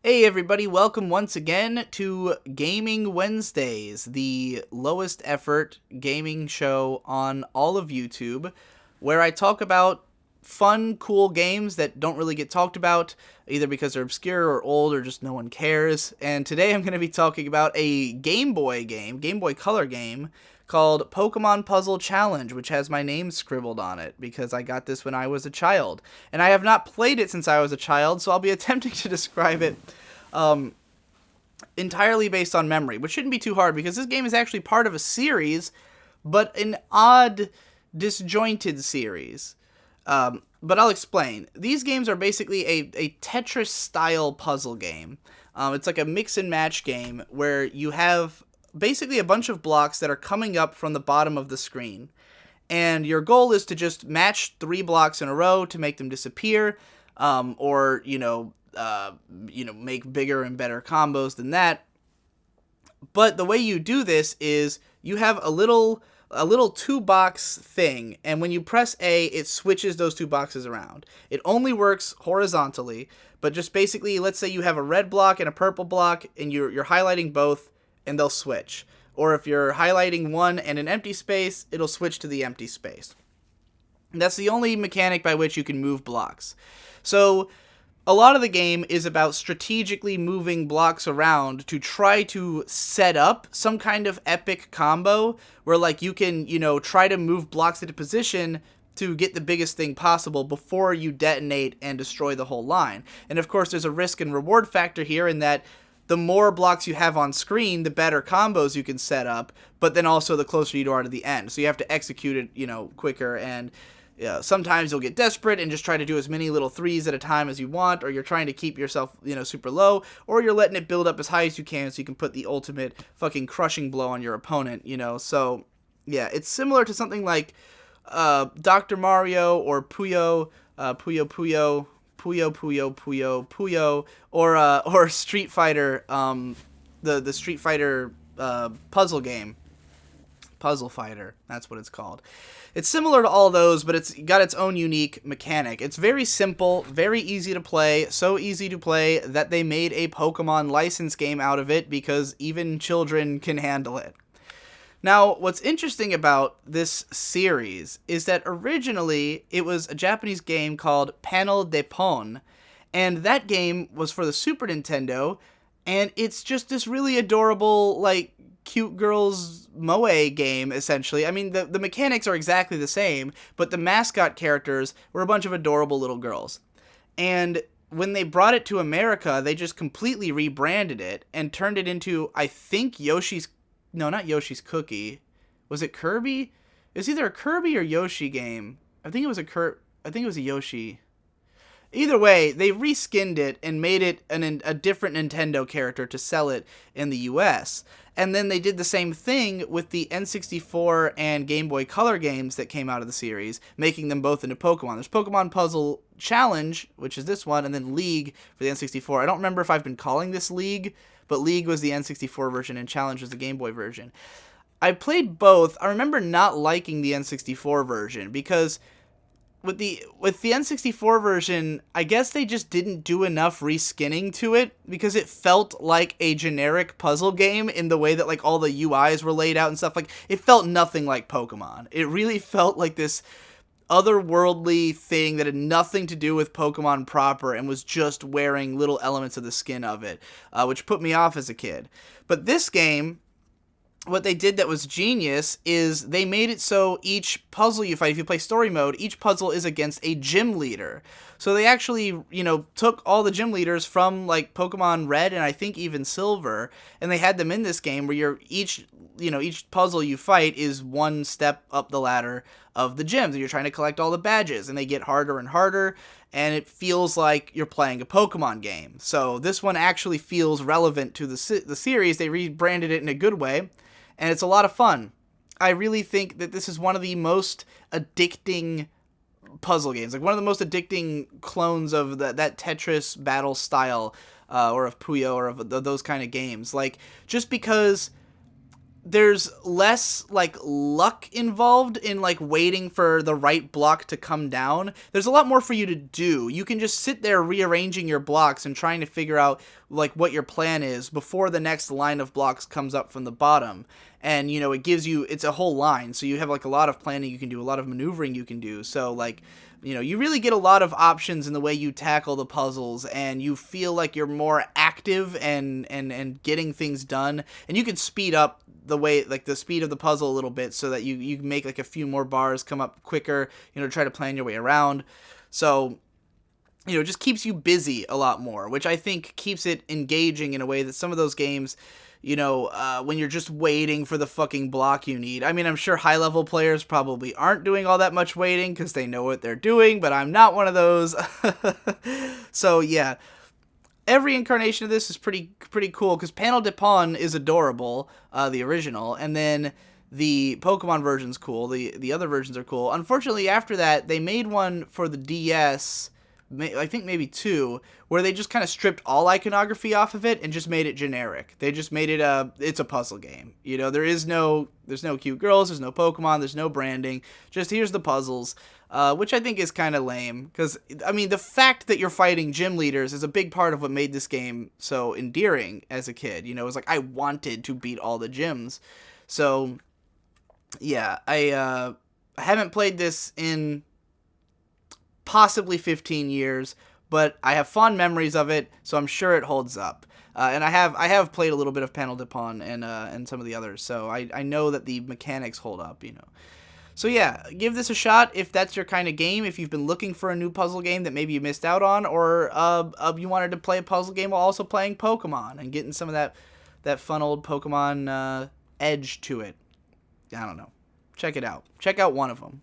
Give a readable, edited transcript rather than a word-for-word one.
Hey everybody, welcome once again to Gaming Wednesdays, the lowest effort gaming show on all of YouTube, where I talk about fun, cool games that don't really get talked about, either because they're obscure or old or just no one cares. And today I'm going to be talking about a Game Boy game, Game Boy Color game, called Pokemon Puzzle Challenge, which has my name scribbled on it because I got this when I was a child. And I have not played it since I was a child, so I'll be attempting to describe it entirely based on memory, which shouldn't be too hard because this game is actually part of a series, but an odd, disjointed series. But I'll explain. These games are basically a Tetris-style puzzle game. It's like a mix-and-match game where you have basically a bunch of blocks that are coming up from the bottom of the screen. And your goal is to just match 3 blocks in a row to make them disappear, or, make bigger and better combos than that. But the way you do this is you have a little 2-box thing, and when you press A, it switches those 2 boxes around. It only works horizontally, but just basically, let's say you have a red block and a purple block, and you're highlighting both, and they'll switch. Or if you're highlighting one and an empty space, it'll switch to the empty space. And that's the only mechanic by which you can move blocks. So a lot of the game is about strategically moving blocks around to try to set up some kind of epic combo where, like, you can, try to move blocks into position to get the biggest thing possible before you detonate and destroy the whole line. And of course, there's a risk and reward factor here in that the more blocks you have on screen, the better combos you can set up, but then also the closer you are to the end. So you have to execute it, quicker, and sometimes you'll get desperate and just try to do as many little 3s at a time as you want, or you're trying to keep yourself, super low, or you're letting it build up as high as you can so you can put the ultimate fucking crushing blow on your opponent, So, yeah, it's similar to something like Dr. Mario or Puyo, Puyo, or Street Fighter, the Street Fighter puzzle game. Puzzle Fighter, that's what it's called. It's similar to all those, but it's got its own unique mechanic. It's very simple, very easy to play, so easy to play that they made a Pokemon license game out of it because even children can handle it. Now, what's interesting about this series is that originally it was a Japanese game called Panel de Pon, and that game was for the Super Nintendo, and it's just this really adorable, cute girls moe game, essentially. I mean, the mechanics are exactly the same, but the mascot characters were a bunch of adorable little girls. And when they brought it to America, they just completely rebranded it and turned it into, I think, not Yoshi's Cookie. Was it Kirby? It was either a Kirby or Yoshi game. I think it was a Yoshi. Either way, they reskinned it and made it a different Nintendo character to sell it in the US. And then they did the same thing with the N64 and Game Boy Color games that came out of the series, making them both into Pokemon. There's Pokemon Puzzle Challenge, which is this one, and then League for the N64. I don't remember if I've been calling this League, but League was the N64 version and Challenge was the Game Boy version. I played both. I remember not liking the N64 version because with the N64 version, I guess they just didn't do enough reskinning to it because it felt like a generic puzzle game in the way that all the UIs were laid out and stuff. It felt nothing like Pokemon. It really felt like this otherworldly thing that had nothing to do with Pokemon proper and was just wearing little elements of the skin of it, which put me off as a kid. But this game, what they did that was genius is they made it so each puzzle you fight, if you play story mode, each puzzle is against a gym leader. So they actually, took all the gym leaders from Pokemon Red and I think even Silver, and they had them in this game where each puzzle you fight is one step up the ladder of the gyms, and you're trying to collect all the badges, and they get harder and harder, and it feels like you're playing a Pokemon game. So this one actually feels relevant to the series. They rebranded it in a good way, and it's a lot of fun. I really think that this is one of the most addicting puzzle games, one of the most addicting clones of that Tetris battle style, or of Puyo, or of those kind of games. Just because there's less like luck involved in like waiting for the right block to come down. There's a lot more for you to do. You can just sit there rearranging your blocks and trying to figure out like what your plan is before the next line of blocks comes up from the bottom. And you know, it gives you, it's a whole line, so you have like a lot of planning you can do, a lot of maneuvering you can do. So like, you know, you really get a lot of options in the way you tackle the puzzles, and you feel like you're more active and getting things done. And you can speed up the way, like the speed of the puzzle a little bit, so that you make like a few more bars come up quicker, you know, try to plan your way around. So, you know, it just keeps you busy a lot more, which I think keeps it engaging in a way that some of those games, you know, when you're just waiting for the fucking block you need. I mean, I'm sure high-level players probably aren't doing all that much waiting because they know what they're doing, but I'm not one of those. So, yeah. Every incarnation of this is pretty cool, because Panel de Pon is adorable, the original, and then the Pokemon version's cool. The other versions are cool. Unfortunately, after that, they made one for the DS, I think maybe two, where they just kind of stripped all iconography off of it and just made it generic. They just made it it's a puzzle game. You know, there's no cute girls, there's no Pokemon, there's no branding. Just here's the puzzles, which I think is kind of lame. Because, I mean, the fact that you're fighting gym leaders is a big part of what made this game so endearing as a kid. You know, it was like I wanted to beat all the gyms. So, yeah, I haven't played this in possibly 15 years, but I have fond memories of it, so I'm sure it holds up. And I have played a little bit of Panel de Pon and some of the others, so I know that the mechanics hold up, you know. So yeah, give this a shot if that's your kind of game, if you've been looking for a new puzzle game that maybe you missed out on, or you wanted to play a puzzle game while also playing Pokemon and getting some of that fun old Pokemon edge to it. I don't know. Check it out. Check out one of them.